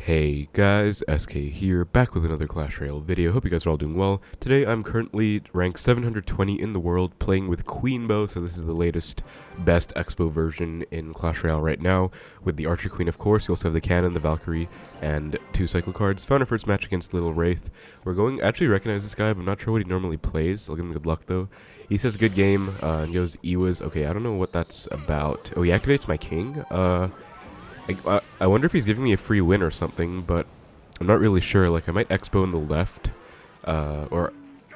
Hey guys, SK here, back with another Clash Royale video. Hope you guys are all doing well. Today I'm currently ranked 720 in the world, playing with Queenbow, so this is the latest best Expo version in Clash Royale right now, with the Archer Queen of course. You also have the Cannon, the Valkyrie, and 2 cycle cards. Found our first match against Little Wraith. We're going, actually recognize this guy, but I'm not sure what he normally plays. I'll give him good luck though. He says good game, and goes Ewas. Okay, I don't know what that's about. Oh, he activates my king? I wonder if he's giving me a free win or something, but I'm not really sure. Like, I might Expo in the left, or,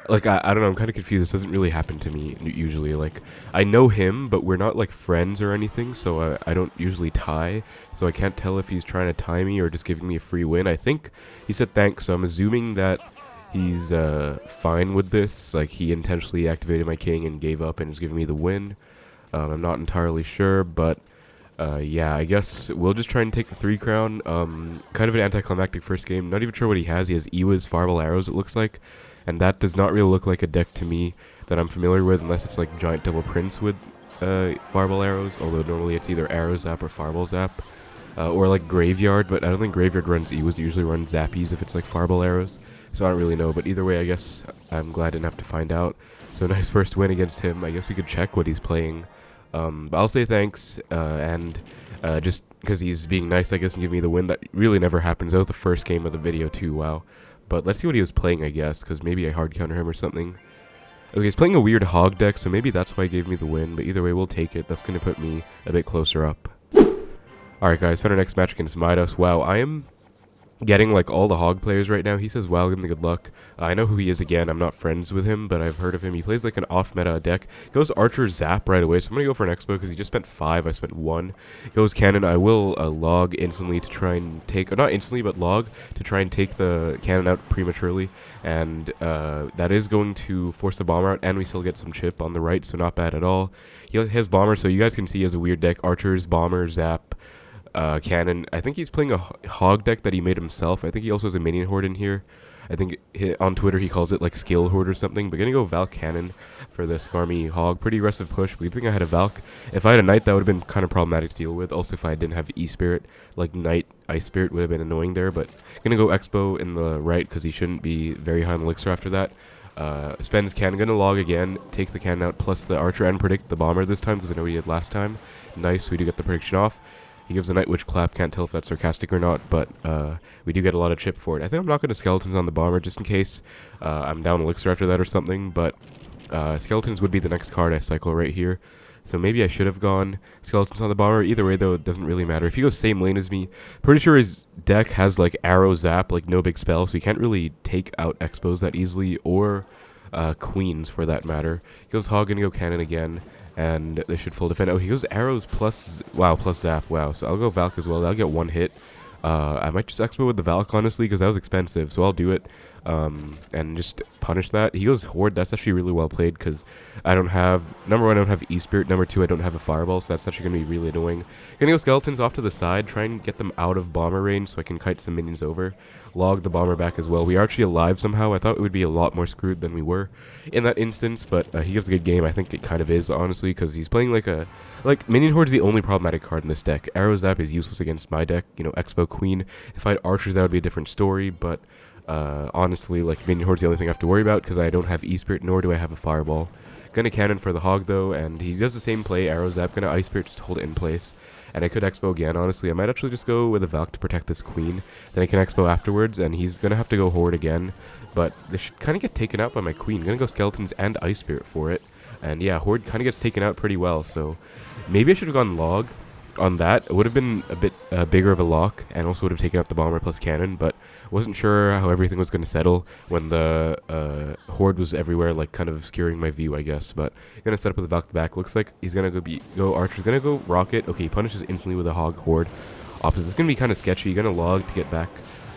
like, I don't know, I'm kind of confused. This doesn't really happen to me usually. Like, I know him, but we're not, like, friends or anything, so I don't usually tie, so I can't tell if he's trying to tie me or just giving me a free win. I think he said thanks, so I'm assuming that he's fine with this. Like, he intentionally activated my king and gave up and is giving me the win. I'm not entirely sure, but yeah, I guess we'll just try and take the 3 crown. Kind of an anticlimactic first game. Not even sure what he has. He has Ewas, Fireball Arrows, it looks like. And that does not really look like a deck to me that I'm familiar with, unless it's like Giant Double Prince with Fireball Arrows. Although normally it's either Arrow Zap or Fireball Zap. Or like Graveyard, but I don't think Graveyard runs Ewas. It usually runs Zappies if it's like Fireball Arrows. So I don't really know. But either way, I guess I'm glad I didn't have to find out. So nice first win against him. I guess we could check what he's playing. But I'll say thanks, and just because he's being nice, I guess, and give me the win. That really never happens. That was the first game of the video too, wow. But let's see what he was playing, I guess, because maybe I hard counter him or something. Okay, he's playing a weird hog deck, so maybe that's why he gave me the win, but either way, we'll take it. That's going to put me a bit closer up. Alright guys, found our next match against Midas. Wow, I am getting like all the hog players right now. He says wow, give him the good luck. I know who he is again. I'm not friends with him, but I've heard of him. He plays like an off meta deck. Goes Archer Zap right away, so I'm gonna go for an Expo because he just spent 5. I spent 1. Goes Cannon. I will log instantly to try and take, not instantly, but log to try and take the Cannon out prematurely, and that is going to force the Bomber out, and we still get some chip on the right, so not bad at all. He has Bomber, so you guys can see he has a weird deck. Archers, Bomber, Zap, Cannon. I think he's playing a hog deck that he made himself. I think he also has a Minion Horde in here. I think on Twitter he calls it like Skill Horde or something. But gonna go Valk Cannon for the Skarmy Hog. Pretty aggressive push, but you think I had a Valk. If I had a Knight, that would have been kind of problematic to deal with. Also, if I didn't have E-Spirit, like Knight Ice Spirit would have been annoying there. But gonna go Expo in the right because he shouldn't be very high on Elixir after that. Spends Cannon, gonna log again, take the Cannon out plus the Archer and predict the Bomber this time because I know he did last time. Nice, we do get the prediction off. He gives a Night Witch clap, can't tell if that's sarcastic or not, but we do get a lot of chip for it. I think I'm not going to Skeletons on the Bomber just in case I'm down Elixir after that or something, but Skeletons would be the next card I cycle right here. So maybe I should have gone Skeletons on the Bomber. Either way, though, it doesn't really matter. If he goes same lane as me, pretty sure his deck has like Arrow Zap, like no big spell, so he can't really take out Expos that easily, or Queens for that matter. He goes Hog, gonna go Cannon again. And they should full defend. Oh, he goes Arrows plus, wow, plus Zap, wow. So I'll go Valk as well. I'll get 1 hit. I might just Expo with the Valk, honestly, because that was expensive. So I'll do it and just punish that. He goes Horde. That's actually really well played because I don't have, number 1, I don't have E-Spirit. Number 2, I don't have a Fireball, so that's actually going to be really annoying. Gonna go Skeletons off to the side, try and get them out of Bomber range so I can kite some minions over. Log the Bomber back as well. We are actually alive somehow. I thought it would be a lot more screwed than we were in that instance, but he gives a good game. I think it kind of is, honestly, because he's playing like a, like, Minion Horde is the only problematic card in this deck. Arrow Zap is useless against my deck, you know, Expo Queen. If I had Archers, that would be a different story, but honestly, like, Minion Horde's the only thing I have to worry about because I don't have E-Spirit, nor do I have a Fireball. Gonna Cannon for the Hog, though, and he does the same play, Arrow Zap, gonna Ice Spirit just to hold it in place. And I could Expo again, honestly. I might actually just go with a Valk to protect this Queen. Then I can Expo afterwards, and he's going to have to go Horde again. But this should kind of get taken out by my Queen. Going to go Skeletons and Ice Spirit for it. And yeah, Horde kind of gets taken out pretty well. So maybe I should have gone Log on that. It would have been a bit bigger of a lock, and also would have taken out the Bomber plus Cannon. But wasn't sure how everything was going to settle when the Horde was everywhere, like kind of obscuring my view, I guess. But gonna set up with the Valk back. Looks like he's gonna go Archer. Gonna go Rocket. Okay, he punishes instantly with a Hog Horde. Opposite. It's gonna be kind of sketchy. Gonna log to get back,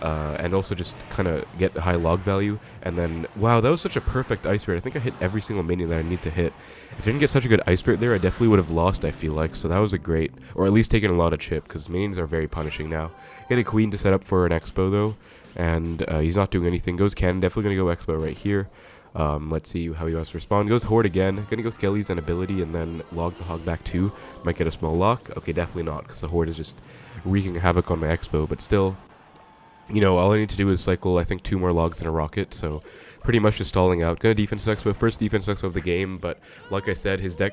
and also just kind of get the high log value. And then, wow, that was such a perfect Ice Spirit. I think I hit every single minion that I need to hit. If I didn't get such a good Ice Spirit there, I definitely would have lost, I feel like. So that was a great, or at least taken a lot of chip, because minions are very punishing now. Get a Queen to set up for an Expo, though. And he's not doing anything. Goes Cannon, definitely going to go Expo right here. Let's see how he wants to respond. Goes Horde again. Gonna go Skellies and ability and then log the Hog back too. Might get a small lock. Okay, definitely not, because the Horde is just wreaking havoc on my Expo, but still you know, all I need to do is cycle, I think, 2 more logs and a rocket, so pretty much just stalling out. Gonna defense Expo, first defense Expo of the game, but like I said, his deck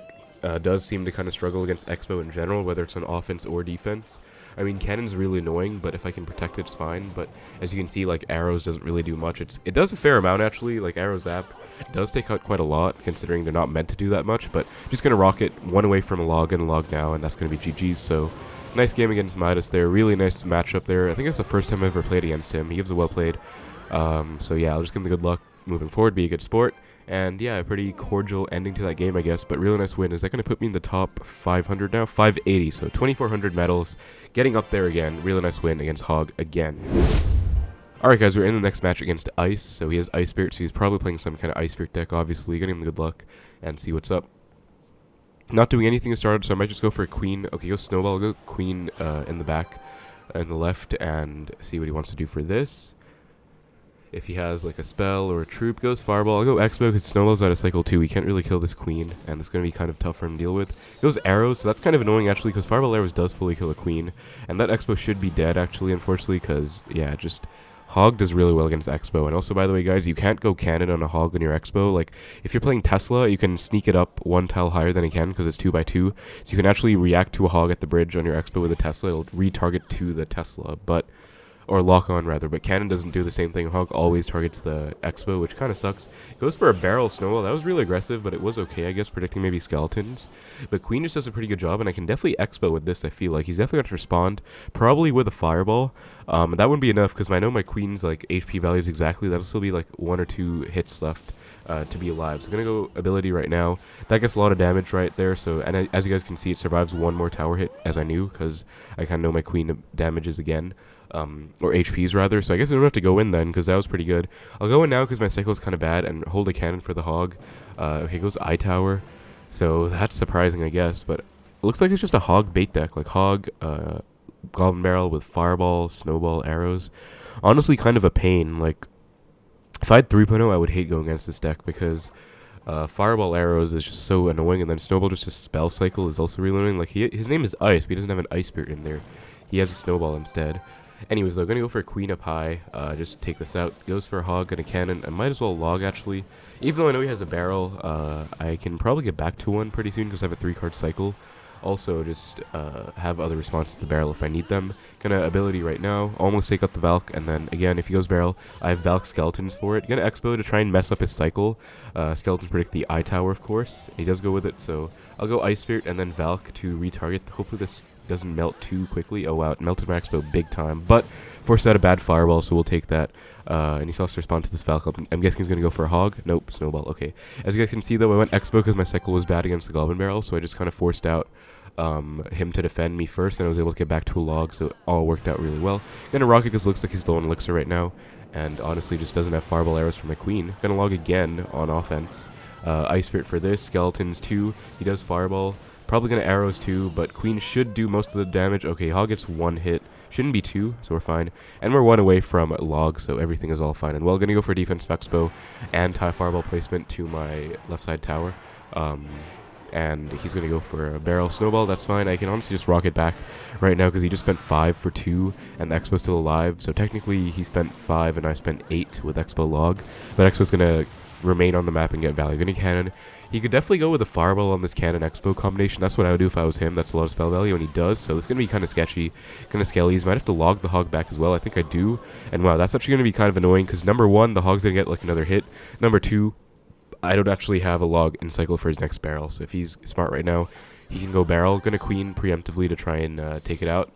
does seem to kind of struggle against Expo in general, whether it's on offense or defense. I mean, Cannon's really annoying, but if I can protect it, it's fine. But as you can see, like, Arrows doesn't really do much. It does a fair amount, actually. Like, Arrow Zap does take out quite a lot, considering they're not meant to do that much. But just going to rocket one away from a log and a log now, and that's going to be GG's. So, nice game against Midas there. Really nice matchup there. I think it's the first time I've ever played against him. He gives a well played. So, yeah, I'll just give him the good luck moving forward, be a good sport. And yeah, a pretty cordial ending to that game, I guess, but really nice win. Is that going to put me in the top 500 now? 580, so 2,400 medals, getting up there again. Really nice win against Hog again. Alright guys, we're in the next match against Ice, so he has Ice Spirit, so he's probably playing some kind of Ice Spirit deck, obviously. Getting him good luck and see what's up. Not doing anything to start, so I might just go for a Queen. Okay, go Snowball, I'll go Queen in the back, in the left, and see what he wants to do for this. If he has like a spell or a troop, goes Fireball. I'll go Xbow because Snowball's out of cycle 2. He can't really kill this Queen, and it's going to be kind of tough for him to deal with. Goes Arrows, so that's kind of annoying actually because Fireball Arrows does fully kill a Queen. And that Xbow should be dead actually, unfortunately, because, yeah, just Hog does really well against Xbow. And also, by the way, guys, you can't go Cannon on a Hog on your Xbow. Like, if you're playing Tesla, you can sneak it up 1 tile higher than he can because it's 2x2. So you can actually react to a Hog at the bridge on your Xbow with a Tesla. It'll retarget to the Tesla, or lock on rather, but Cannon doesn't do the same thing. Hog always targets the Expo, which kind of sucks. Goes for a barrel Snowball. That was really aggressive, but it was okay, I guess, predicting maybe skeletons. But Queen just does a pretty good job, and I can definitely Expo with this, I feel like. He's definitely going to respond, probably with a Fireball. That wouldn't be enough, because I know my Queen's like HP values exactly. That'll still be like 1 or 2 hits left to be alive. So I'm going to go ability right now. That gets a lot of damage right there, so, and as you guys can see, it survives 1 more tower hit, as I knew, because I kind of know my Queen damages again. Or HPs rather, so I guess I don't have to go in then, because that was pretty good. I'll go in now because my cycle is kind of bad, and hold a cannon for the Hog. Okay, goes Eye Tower, so that's surprising, I guess, but it looks like it's just a Hog bait deck, like Hog, Goblin Barrel with Fireball, Snowball, Arrows. Honestly, kind of a pain. Like, if I had 3.0, I would hate going against this deck, because Fireball Arrows is just so annoying, and then Snowball, just a spell cycle, is also really annoying. Like, his name is Ice, but he doesn't have an Ice Spirit in there. He has a Snowball instead. Anyways, though, gonna go for a Queen up high, just take this out. Goes for a Hog and a Cannon. I might as well log, actually. Even though I know he has a barrel, I can probably get back to one pretty soon because I have a 3-card cycle. Also, just have other responses to the barrel if I need them. Gonna ability right now, almost take up the Valk, and then, again, if he goes barrel, I have Valk Skeletons for it. Gonna Expo to try and mess up his cycle. Skeletons predict the Eye Tower, of course. He does go with it, so I'll go Ice Spirit and then Valk to retarget. Hopefully this doesn't melt too quickly. Oh wow, it melted my Expo big time, but forced out a bad Fireball, so we'll take that. And he still has to respond to this Valk. I'm guessing he's going to go for a Hog. Nope, Snowball. Okay. As you guys can see, though, I went Expo because my cycle was bad against the Goblin Barrel, so I just kind of forced out him to defend me first, and I was able to get back to a log, so it all worked out really well. Gonna Rocket because it looks like he's low on Elixir right now, and honestly just doesn't have Fireball Arrows for my Queen. Gonna log again on offense. Ice Spirit for this. Skeletons too. He does Fireball. Probably gonna Arrows too, but Queen should do most of the damage. Okay, Hog gets 1 hit. Shouldn't be 2, so we're fine. And we're 1 away from log, so everything is all fine. And well, gonna go for defense Expo and tie Fireball placement to my left side tower. And he's gonna go for a barrel Snowball. That's fine. I can honestly just rocket back right now because he just spent 5 for 2, and the Expo's still alive. So technically, he spent 5 and I spent 8 with Expo log. But Expo's gonna remain on the map and get value. Gonna cannon. He could definitely go with a Fireball on this Cannon Expo combination. That's what I would do if I was him. That's a lot of spell value, and he does, so it's going to be kind of sketchy. Going to Skellies. Might have to log the Hog back as well. I think I do. And wow, that's actually going to be kind of annoying, because number 1, the Hog's going to get like another hit. Number 2, I don't actually have a log in cycle for his next barrel, so if he's smart right now, he can go barrel. Going to Queen preemptively to try and take it out.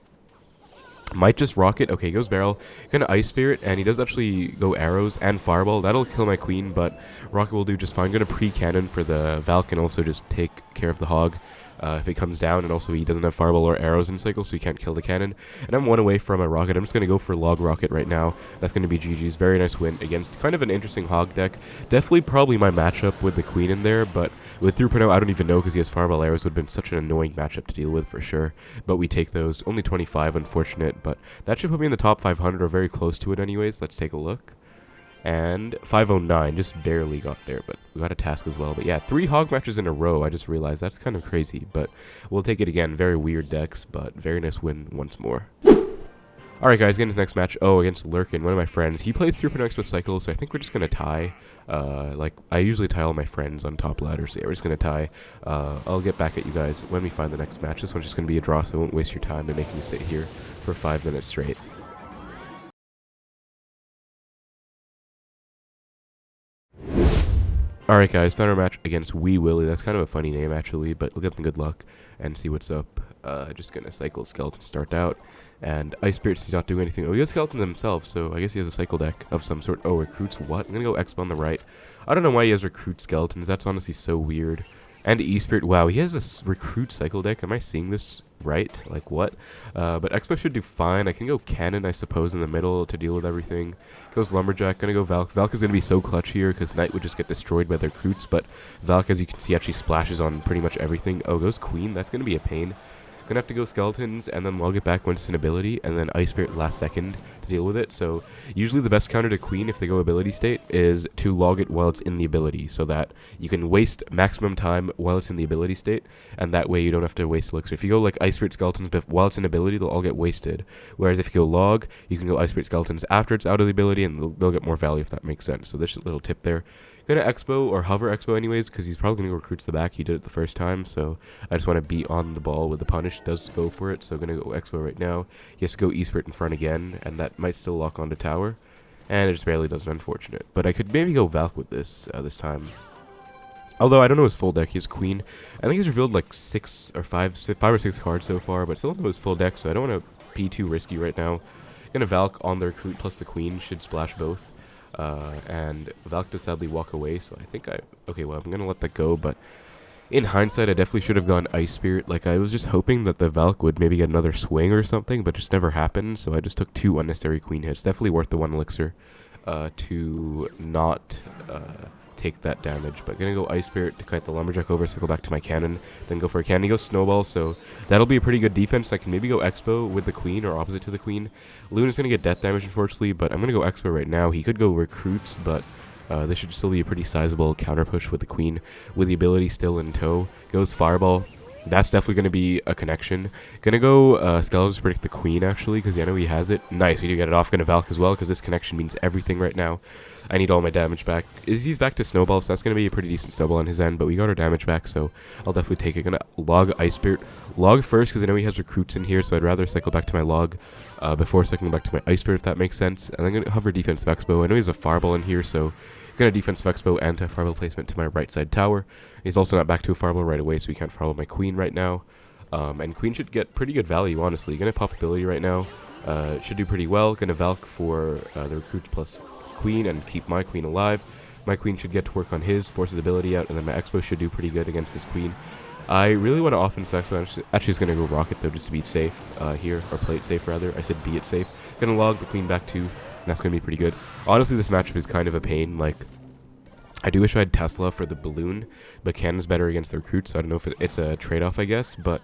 Might just rocket. Okay, goes barrel. Gonna Ice Spirit, and he does actually go Arrows and Fireball. That'll kill my Queen, but rocket will do just fine. Gonna pre-cannon for the Valk and also just take care of the Hog if it comes down. And also he doesn't have Fireball or Arrows in cycle, so he can't kill the cannon. And I'm 1 away from a rocket. I'm just gonna go for log rocket right now. That's gonna be GG's. Very nice win against kind of an interesting Hog deck. Definitely probably my matchup with the Queen in there, but with 3.0, I don't even know because he has Fireball Arrows. Would have been such an annoying matchup to deal with for sure. But we take those. Only 25, unfortunate. But that should put me in the top 500 or very close to it anyways. Let's take a look. And 509, just barely got there. But we got a task as well. But yeah, 3 Hog matches in a row. I just realized that's kind of crazy. But we'll take it again. Very weird decks, but very nice win once more. Alright guys, getting to the next match. Oh, against Lurkin, one of my friends. He plays 3 Queenbow Xbow cycles, so I think we're just gonna tie. Like, I usually tie all my friends on top ladder, so yeah, we're just gonna tie. I'll get back at you guys when we find the next match. This one's just gonna be a draw, so I won't waste your time by making you sit here for 5 minutes straight. Alright guys, found our match against Wee Willie. That's kind of a funny name actually, but we'll get them good luck and see what's up. Just gonna cycle Skeleton to start out. And Ice Spirits, he's not doing anything. Oh, he has Skeleton himself, so I guess he has a cycle deck of some sort. Oh, Recruits what? I'm gonna go Xbow on the right. I don't know why he has Recruit Skeletons. That's honestly so weird. And E-Spirit, wow, he has a Recruit cycle deck. Am I seeing this right? Like, what? But Xbow should do fine. I can go Cannon, I suppose, in the middle to deal with everything. Goes Lumberjack, gonna go Valk. Valk is gonna be so clutch here, because Knight would just get destroyed by their Recruits, but Valk, as you can see, actually splashes on pretty much everything. Oh, goes Queen, that's gonna be a pain. Gonna have to go Skeletons, and then log it back once it's an ability, and then Ice Spirit last second to deal with it. So usually the best counter to Queen if they go ability state is to log it while it's in the ability, so that you can waste maximum time while it's in the ability state, and that way you don't have to waste elixir. If you go like Ice Spirit Skeletons while it's in ability, they'll all get wasted. Whereas if you go log, you can go Ice Spirit Skeletons after it's out of the ability, and they'll get more value if that makes sense. So there's a little tip there. Gonna Xbow or hover Xbow anyways, because he's probably gonna go Recruits the back. He did it the first time, so I just want to be on the ball with the punish. Does go for it, so gonna go Xbow right now. He has to go E-Spirit in front again, and that might still lock onto tower, and it just barely doesn't. Unfortunate, but I could maybe go Valk with this this time. Although I don't know his full deck. He has Queen. I think he's revealed like 5 or 6 cards so far, but still don't know his full deck, so I don't want to be too risky right now. Gonna Valk on the Recruit plus the Queen should splash both. And Valk does sadly walk away, so I think okay, well, I'm gonna let that go, but in hindsight, I definitely should have gone Ice Spirit. Like, I was just hoping that the Valk would maybe get another swing or something, but just never happened, so I just took 2 unnecessary Queen hits. Definitely worth the 1 elixir to not take that damage, but gonna go Ice Spirit to kite the Lumberjack over, cycle back to my Cannon, then go for a Cannon. He goes Snowball, so that'll be a pretty good defense. I can maybe go Xbow with the Queen or opposite to the Queen. Loon is gonna get death damage, unfortunately, but I'm gonna go Xbow right now. He could go Recruits, but this should still be a pretty sizable counter push with the Queen, with the ability still in tow. Goes Fireball. That's definitely going to be a connection. Gonna go Skeletons to predict the Queen, actually, because I know he has it. Nice, we do get it off. Gonna Valk as well, because this connection means everything right now. I need all my damage back. He's back to Snowball, so that's going to be a pretty decent Snowball on his end, but we got our damage back, so I'll definitely take it. Gonna log Ice Spirit. Log first, because I know he has Recruits in here, so I'd rather cycle back to my log before cycling back to my Ice Spirit, if that makes sense. And I'm going to hover Defensive Xbow. I know he has a Fireball in here, so gonna Defensive Xbow and a Fireball placement to my right side tower. He's also not back to a Fireball right away, so we can't follow my Queen right now. And Queen should get pretty good value, honestly. Gonna pop ability right now. Should do pretty well. Gonna Valk for the Recruit plus Queen and keep my Queen alive. My Queen should get to work on his, force his ability out, and then my Xbow should do pretty good against this Queen. I really want to offense Xbow. I'm actually just gonna go Rocket though, just to be safe here, or play it safe rather. I said be it safe. Gonna log the Queen back too. That's going to be pretty good. Honestly, this matchup is kind of a pain. Like, I do wish I had Tesla for the Balloon, but Cannon's better against the Recruits, so I don't know if it's a trade-off, I guess. But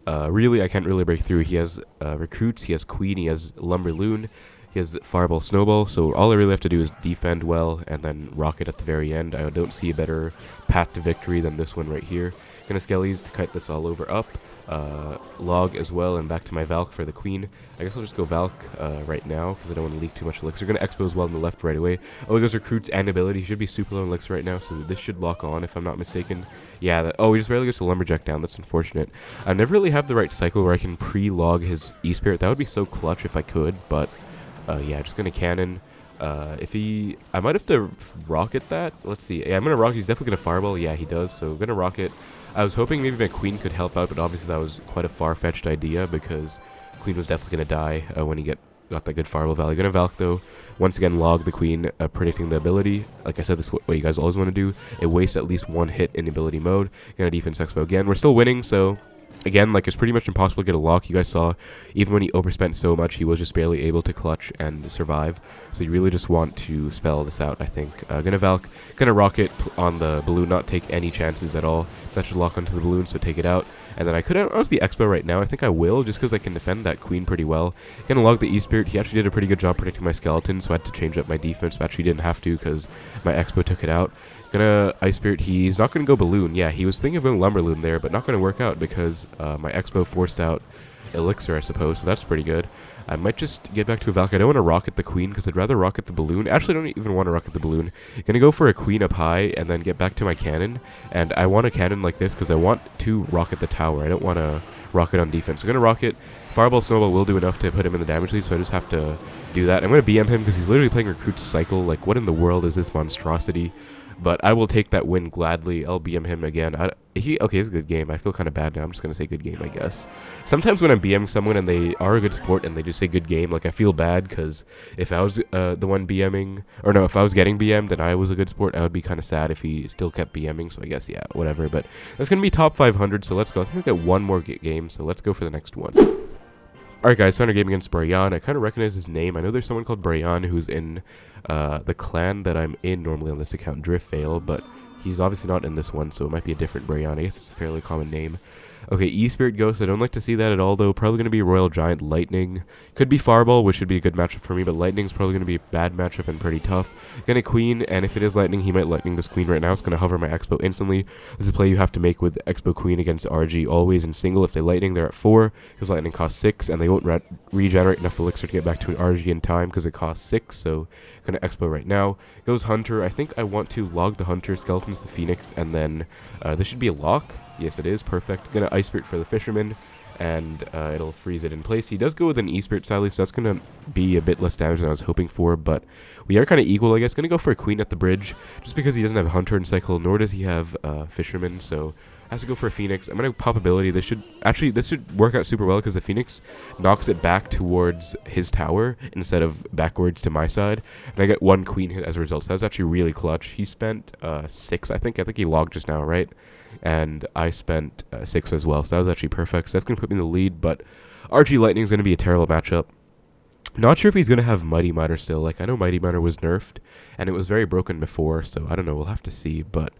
really, I can't really break through. He has Recruits, he has Queen, he has LumberLoon, he has Fireball, Snowball, so all I really have to do is defend well and then Rocket at the very end. I don't see a better path to victory than this one right here. Gonna Skellies to kite this all over up. Log as well, and back to my Valk for the Queen. I guess I'll just go Valk right now, because I don't want to leak too much elixir. Gonna Xbow as well on the left right away. Oh, he goes Recruits and ability. He should be super low elixir right now, so this should lock on if I'm not mistaken. Yeah, oh, he just barely gets the Lumberjack down. That's unfortunate. I never really have the right cycle where I can pre-log his E-Spirit. That would be so clutch if I could, but yeah, just gonna Cannon. I might have to Rocket that. Let's see. Yeah, I'm gonna Rocket. He's definitely gonna Fireball. Yeah, he does, so gonna Rocket. I was hoping maybe my Queen could help out, but obviously that was quite a far-fetched idea, because Queen was definitely going to die when he got that good Fireball value. Gonna Valk though. Once again, log the Queen, predicting the ability. Like I said, this is what you guys always want to do. It wastes at least 1 hit in ability mode. Gonna Defense Expo again. We're still winning, so again, like, it's pretty much impossible to get a lock. You guys saw, even when he overspent so much, he was just barely able to clutch and survive. So you really just want to spell this out, I think. Gonna Valk, gonna Rocket on the Balloon, not take any chances at all. That should lock onto the Balloon, so take it out. And then I could honestly Xbow right now. I think I will, just because I can defend that Queen pretty well. Gonna log the E-Spirit. He actually did a pretty good job predicting my Skeleton, so I had to change up my defense. But actually didn't have to, because my Xbow took it out. Gonna Ice Spirit. He's not gonna go Balloon. Yeah, he was thinking of going LumberLoon there, but not gonna work out, because my Xbow forced out Elixir, I suppose, so that's pretty good. I might just get back to a Valk. I don't want to rocket the Queen because I'd rather rocket the balloon. Actually, I don't even want to rocket the balloon. Gonna go for a Queen up high and then get back to my cannon. And I want a cannon like this because I want to rocket the tower. I don't want to rocket on defense. So I'm gonna rocket. Fireball, Snowball will do enough to put him in the damage lead, so I just have to do that. I'm gonna BM him because he's literally playing Recruit's Cycle. Like, what in the world is this monstrosity? But I will take that win gladly. I'll BM him again. Okay, it's a good game. I feel kind of bad now. I'm just going to say good game, I guess. Sometimes when I'm BMing someone and they are a good sport and they just say good game, like, I feel bad because if I was the one BMing, or no, if I was getting BM'd and I was a good sport, I would be kind of sad if he still kept BMing. So I guess, yeah, whatever. But that's going to be top 500, so let's go. I think we got one more game, so let's go for the next one. Alright guys, found a game against Brian. I kind of recognize his name. I know there's someone called Brian who's in the clan that I'm in normally on this account, Driftveil, but he's obviously not in this one, so it might be a different Brian. I guess it's a fairly common name. Okay, E-Spirit Ghost, I don't like to see that at all, though. Probably going to be Royal Giant Lightning. Could be Fireball, which should be a good matchup for me, but Lightning's probably going to be a bad matchup and pretty tough. Gonna Queen, and if it is Lightning, he might Lightning this Queen right now. It's going to hover my Expo instantly. This is a play you have to make with Expo Queen against RG, always in single. If they Lightning, they're at 4, because Lightning costs 6, and they won't regenerate enough Elixir to get back to an RG in time, because it costs 6, so gonna Expo right now. Goes Hunter. I think I want to log the Hunter, Skeletons the Phoenix, and then this should be a lock. Yes, it is. Perfect. Gonna Ice Spirit for the Fisherman, and it'll freeze it in place. He does go with an E-Spirit, sadly, so that's gonna be a bit less damage than I was hoping for, but we are kind of equal, I guess. Gonna go for a Queen at the bridge, just because he doesn't have Hunter and Cycle, nor does he have Fisherman, so has to go for a Phoenix. I'm gonna pop ability. This should work out super well because the Phoenix knocks it back towards his tower instead of backwards to my side, and I get 1 Queen hit as a result. So that was actually really clutch. He spent 6, I think he logged just now, right? And I spent 6 as well, so that was actually perfect. So that's gonna put me in the lead, but RG Lightning is gonna be a terrible matchup. Not sure if he's gonna have Mighty Miner still. Like, I know Mighty Miner was nerfed, and it was very broken before, so I don't know. We'll have to see, but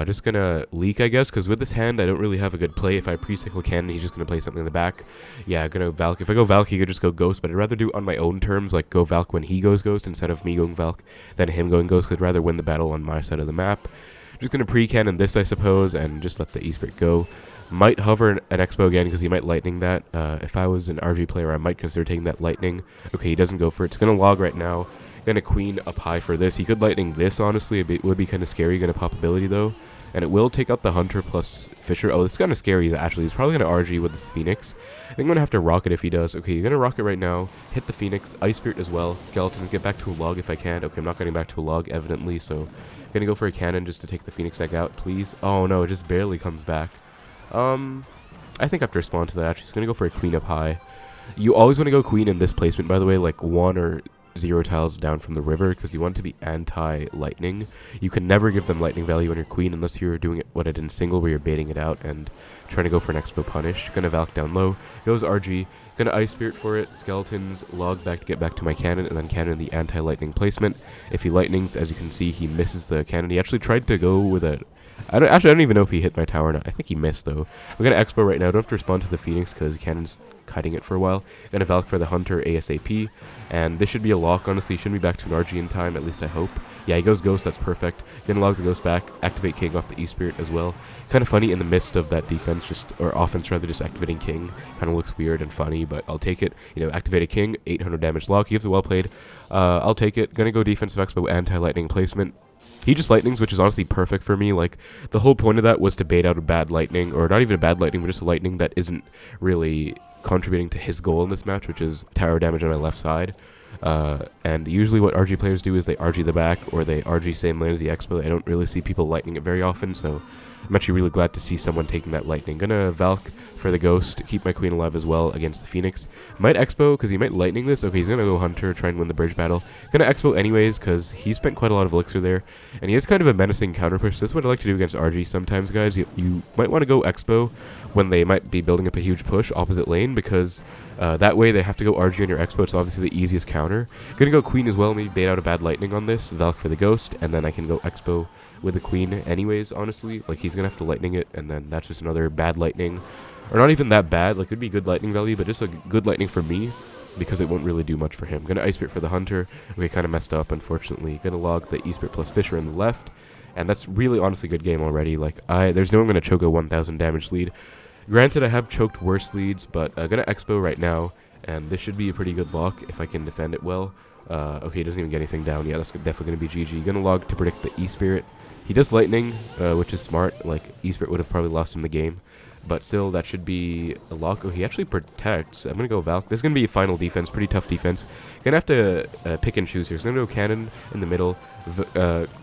just gonna leak, I guess, because with this hand, I don't really have a good play. If I pre-cycle Cannon, he's just gonna play something in the back. Yeah, gonna Valk. If I go Valk, he could just go Ghost, but I'd rather do it on my own terms, like go Valk when he goes Ghost instead of me going Valk, than him going Ghost, because I'd rather win the battle on my side of the map. Just gonna pre-cannon this, I suppose, and just let the E-Spirit go. Might hover an Expo again, because he might Lightning that. If I was an RG player, I might consider taking that Lightning. Okay, he doesn't go for it. It's gonna log right now. Gonna Queen up high for this. He could Lightning this, honestly. It would be kind of scary. Gonna pop ability, though. And it will take out the Hunter plus Fisher. Oh, this is kind of scary, actually. He's probably going to RG with this Phoenix. I think I'm going to have to rocket if he does. Okay, you're going to rocket right now. Hit the Phoenix. Ice Spirit as well. Skeletons, get back to a log if I can. Okay, I'm not getting back to a log, evidently, so I'm going to go for a cannon just to take the Phoenix egg out, please. Oh, no, it just barely comes back. I think I have to respond to that, actually. He's going to go for a Queen up high. You always want to go Queen in this placement, by the way, like 1 or 0 tiles down from the river, because you want it to be anti-lightning. You can never give them lightning value on your Queen unless you're doing it what I did in single, where you're baiting it out and trying to go for an Expo punish. Gonna Valk down low. Goes RG. Gonna Ice Spirit for it. Skeletons log back to get back to my cannon, and then cannon the anti-lightning placement. If he lightnings, as you can see, he misses the cannon. He actually tried to go with a... I don't even know if he hit my tower or not. I think he missed, though. I'm gonna Expo right now. I don't have to respond to the Phoenix because Cannon's kiting it for a while. Gonna Valk for the Hunter ASAP. And this should be a lock, honestly. He shouldn't be back to an RG in time, at least I hope. Yeah, he goes Ghost, that's perfect. Gonna log the Ghost back. Activate King off the E-Spirit as well. Kind of funny in the midst of that defense, or offense rather, just activating King. Kind of looks weird and funny, but I'll take it. You know, activate a King, 800 damage lock. He gives it well played. I'll take it. Gonna go defensive Expo, anti-lightning placement. He just lightnings, which is honestly perfect for me. Like, the whole point of that was to bait out a bad lightning, or not even a bad lightning, but just a lightning that isn't really contributing to his goal in this match, which is tower damage on my left side. And usually what RG players do is they RG the back, or they RG same lane as the Expo. I don't really see people lightning it very often, so I'm actually really glad to see someone taking that lightning. Gonna Valk for the Ghost to keep my Queen alive as well against the Phoenix. Might Expo, because he might lightning this. Okay, he's gonna go Hunter, try and win the bridge battle. Gonna Expo anyways, because he spent quite a lot of Elixir there, and he has kind of a menacing counter push. This is what I like to do against RG sometimes, guys. You might want to go Expo when they might be building up a huge push opposite lane, because that way they have to go RG on your Expo. It's obviously the easiest counter. Gonna go Queen as well, maybe bait out a bad lightning on this. Valk for the Ghost, and then I can go Expo with the Queen anyways, honestly. Like, he's gonna have to lightning it, and then that's just another bad lightning. Or not even that bad, like, it'd be good lightning value, but just a good lightning for me, because it won't really do much for him. Gonna Ice Spirit for the Hunter. Okay, kind of messed up, unfortunately. Gonna log the E-Spirit plus Fisher in the left, and that's really honestly good game already. Like, there's no one gonna choke a 1000 damage lead. Granted, I have choked worse leads, but gonna Expo right now. and this should be a pretty good lock if I can defend it well. Okay, he doesn't even get anything down. Yeah, that's definitely going to be GG. Gonna log to predict the E-Spirit. He does Lightning, which is smart. Like, E-Spirit would have probably lost him the game. But still, that should be a lock. Oh, he actually protects. I'm going to go Valk. This is going to be a final defense, pretty tough defense. Going to have to pick and choose here. So I'm going to go Cannon in the middle,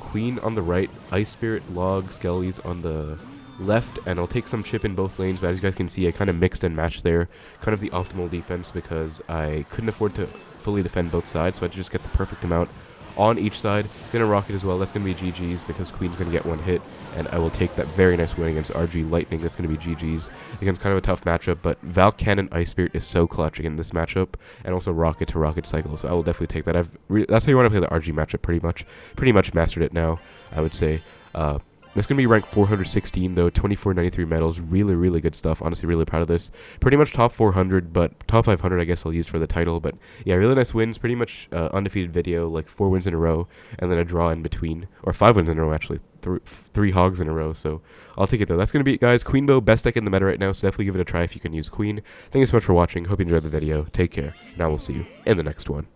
Queen on the right, Ice Spirit, Log, Skellies on the left, and I'll take some chip in both lanes. But as you guys can see, I kind of mixed and matched there. Kind of the optimal defense because I couldn't afford to fully defend both sides, so I had to just get the perfect amount on each side. Gonna rocket as well. That's gonna be GG's because Queen's gonna get one hit, and I will take that very nice win against RG Lightning. That's gonna be GG's against kind of a tough matchup, but Valk Cannon Ice Spirit is so clutch against this matchup, and also rocket to rocket cycle. So I will definitely take that. That's how you want to play the RG matchup. Pretty much mastered it now, I would say. That's going to be ranked 416, though, 2493 medals, really good stuff, honestly, really proud of this. Pretty much top 400, but top 500 I guess I'll use for the title, but yeah, really nice wins, pretty much undefeated video, like 4 wins in a row, and then a draw in between, or 5 wins in a row, actually, 3 hogs in a row, so I'll take it, though. That's going to be it, guys. Queenbow, best deck in the meta right now, so definitely give it a try if you can use Queen. Thank you so much for watching, hope you enjoyed the video, take care, and I will see you in the next one.